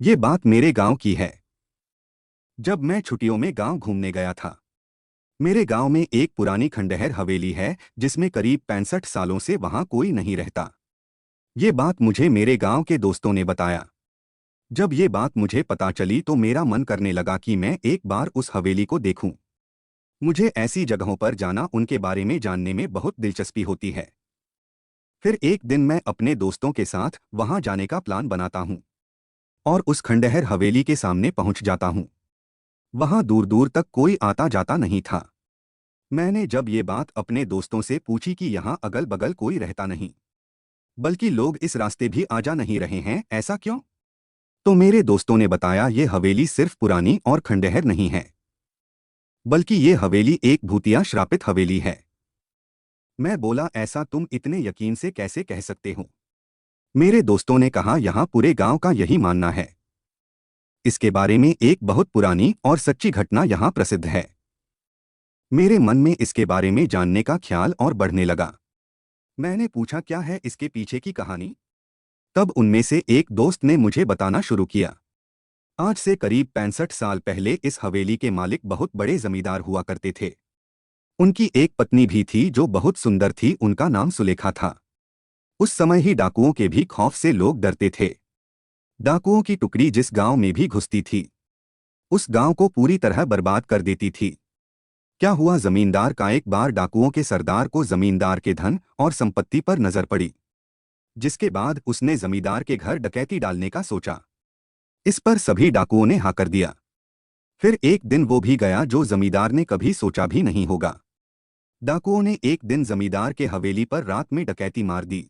ये बात मेरे गांव की है। जब मैं छुट्टियों में गांव घूमने गया था। मेरे गांव में एक पुरानी खंडहर हवेली है जिसमें करीब 65 सालों से वहां कोई नहीं रहता। ये बात मुझे मेरे गांव के दोस्तों ने बताया। जब ये बात मुझे पता चली तो मेरा मन करने लगा कि मैं एक बार उस हवेली को देखूं। मुझे ऐसी जगहों पर जाना, उनके बारे में जानने में बहुत दिलचस्पी होती है। फिर एक दिन मैं अपने दोस्तों के साथ वहां जाने का प्लान बनाता हूं और उस खंडहर हवेली के सामने पहुंच जाता हूं। वहां दूर दूर तक कोई आता जाता नहीं था। मैंने जब ये बात अपने दोस्तों से पूछी कि यहाँ अगल बगल कोई रहता नहीं, बल्कि लोग इस रास्ते भी आ जा नहीं रहे हैं, ऐसा क्यों? तो मेरे दोस्तों ने बताया ये हवेली सिर्फ पुरानी और खंडहर नहीं है, बल्कि ये हवेली एक भूतिया श्रापित हवेली है। मैं बोला, ऐसा तुम इतने यकीन से कैसे कह सकते हो? मेरे दोस्तों ने कहा, यहाँ पूरे गांव का यही मानना है। इसके बारे में एक बहुत पुरानी और सच्ची घटना यहाँ प्रसिद्ध है। मेरे मन में इसके बारे में जानने का ख्याल और बढ़ने लगा। मैंने पूछा, क्या है इसके पीछे की कहानी? तब उनमें से एक दोस्त ने मुझे बताना शुरू किया। आज से करीब 65 साल पहले इस हवेली के मालिक बहुत बड़े जमींदार हुआ करते थे। उनकी एक पत्नी भी थी जो बहुत सुंदर थी, उनका नाम सुलेखा था। उस समय ही डाकुओं के भी खौफ से लोग डरते थे। डाकुओं की टुकड़ी जिस गांव में भी घुसती थी, उस गांव को पूरी तरह बर्बाद कर देती थी। क्या हुआ, जमींदार का एक बार डाकुओं के सरदार को जमींदार के धन और संपत्ति पर नजर पड़ी, जिसके बाद उसने जमींदार के घर डकैती डालने का सोचा। इस पर सभी डाकुओं ने हाँ कर दिया। फिर एक दिन वो भी गया जो जमींदार ने कभी सोचा भी नहीं होगा। डाकुओं ने एक दिन जमींदार के हवेली पर रात में डकैती मार दी।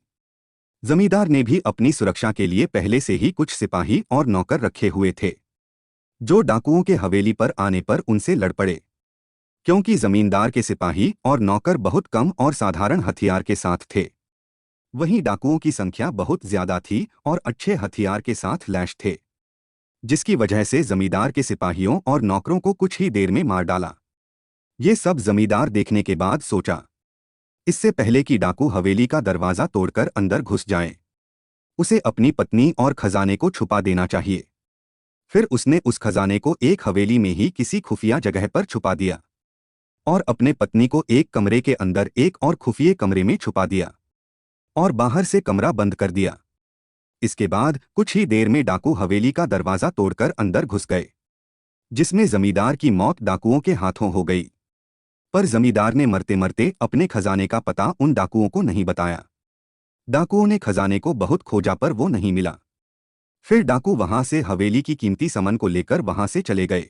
जमींदार ने भी अपनी सुरक्षा के लिए पहले से ही कुछ सिपाही और नौकर रखे हुए थे, जो डाकुओं के हवेली पर आने पर उनसे लड़ पड़े। क्योंकि जमींदार के सिपाही और नौकर बहुत कम और साधारण हथियार के साथ थे, वहीं डाकुओं की संख्या बहुत ज्यादा थी और अच्छे हथियार के साथ लैश थे, जिसकी वजह से जमींदार के सिपाहियों और नौकरों को कुछ ही देर में मार डाला। ये सब जमींदार देखने के बाद सोचा, इससे पहले कि डाकू हवेली का दरवाजा तोड़कर अंदर घुस जाएं, उसे अपनी पत्नी और खजाने को छुपा देना चाहिए। फिर उसने उस खजाने को एक हवेली में ही किसी खुफिया जगह पर छुपा दिया और अपने पत्नी को एक कमरे के अंदर एक और खुफिये कमरे में छुपा दिया और बाहर से कमरा बंद कर दिया। इसके बाद कुछ ही देर में डाकू हवेली का दरवाजा तोड़कर अंदर घुस गए, जिसमें जमींदार की मौत डाकुओं के हाथों हो गई। पर जमींदार ने मरते मरते अपने खजाने का पता उन डाकुओं को नहीं बताया। डाकुओं ने खजाने को बहुत खोजा पर वो नहीं मिला। फिर डाकू वहां से हवेली की कीमती सामान को लेकर वहां से चले गए।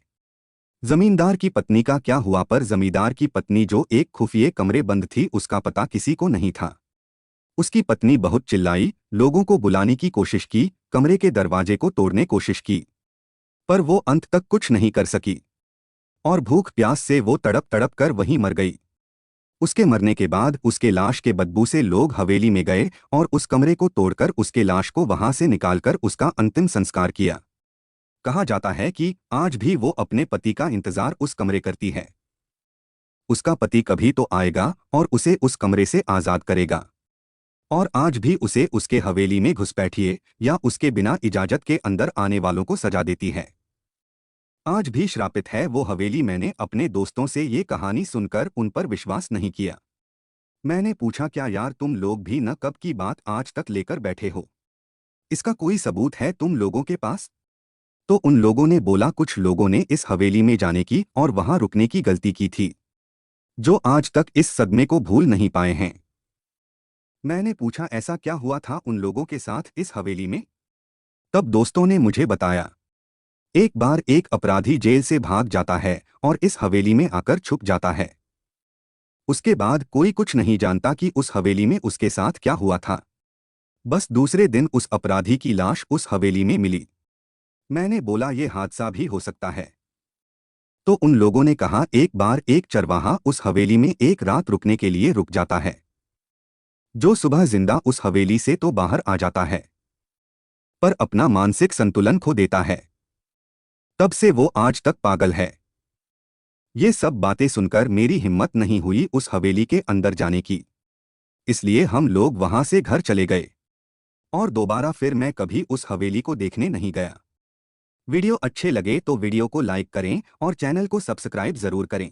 जमींदार की पत्नी का क्या हुआ? पर जमींदार की पत्नी जो एक खुफिये कमरे बंद थी, उसका पता किसी को नहीं था। उसकी पत्नी बहुत चिल्लाई, लोगों को बुलाने की कोशिश की, कमरे के दरवाजे को तोड़ने कोशिश की, पर वो अंत तक कुछ नहीं कर सकी और भूख प्यास से वो तड़प तड़प कर वहीं मर गई। उसके मरने के बाद उसके लाश के बदबू से लोग हवेली में गए और उस कमरे को तोड़कर उसके लाश को वहां से निकालकर उसका अंतिम संस्कार किया। कहा जाता है कि आज भी वो अपने पति का इंतजार उस कमरे करती है। उसका पति कभी तो आएगा और उसे उस कमरे से आजाद करेगा, और आज भी उसे उसके हवेली में घुसपैठिए या उसके बिना इजाजत के अंदर आने वालों को सजा देती है। आज भी श्रापित है वो हवेली। मैंने अपने दोस्तों से ये कहानी सुनकर उन पर विश्वास नहीं किया। मैंने पूछा, क्या यार तुम लोग भी न कब की बात आज तक लेकर बैठे हो? इसका कोई सबूत है तुम लोगों के पास? तो उन लोगों ने बोला, कुछ लोगों ने इस हवेली में जाने की और वहां रुकने की गलती की थी, जो आज तक इस सदमे को भूल नहीं पाए हैं। मैंने पूछा, ऐसा क्या हुआ था उन लोगों के साथ इस हवेली में? तब दोस्तों ने मुझे बताया, एक बार एक अपराधी जेल से भाग जाता है और इस हवेली में आकर छुप जाता है। उसके बाद कोई कुछ नहीं जानता कि उस हवेली में उसके साथ क्या हुआ था। बस दूसरे दिन उस अपराधी की लाश उस हवेली में मिली। मैंने बोला, ये हादसा भी हो सकता है? तो उन लोगों ने कहा, एक बार एक चरवाहा उस हवेली में एक रात रुकने के लिए रुक जाता है, जो सुबह जिंदा उस हवेली से तो बाहर आ जाता है, पर अपना मानसिक संतुलन खो देता है। तब से वो आज तक पागल है। ये सब बातें सुनकर मेरी हिम्मत नहीं हुई उस हवेली के अंदर जाने की, इसलिए हम लोग वहां से घर चले गए और दोबारा फिर मैं कभी उस हवेली को देखने नहीं गया। वीडियो अच्छे लगे तो वीडियो को लाइक करें और चैनल को सब्सक्राइब जरूर करें।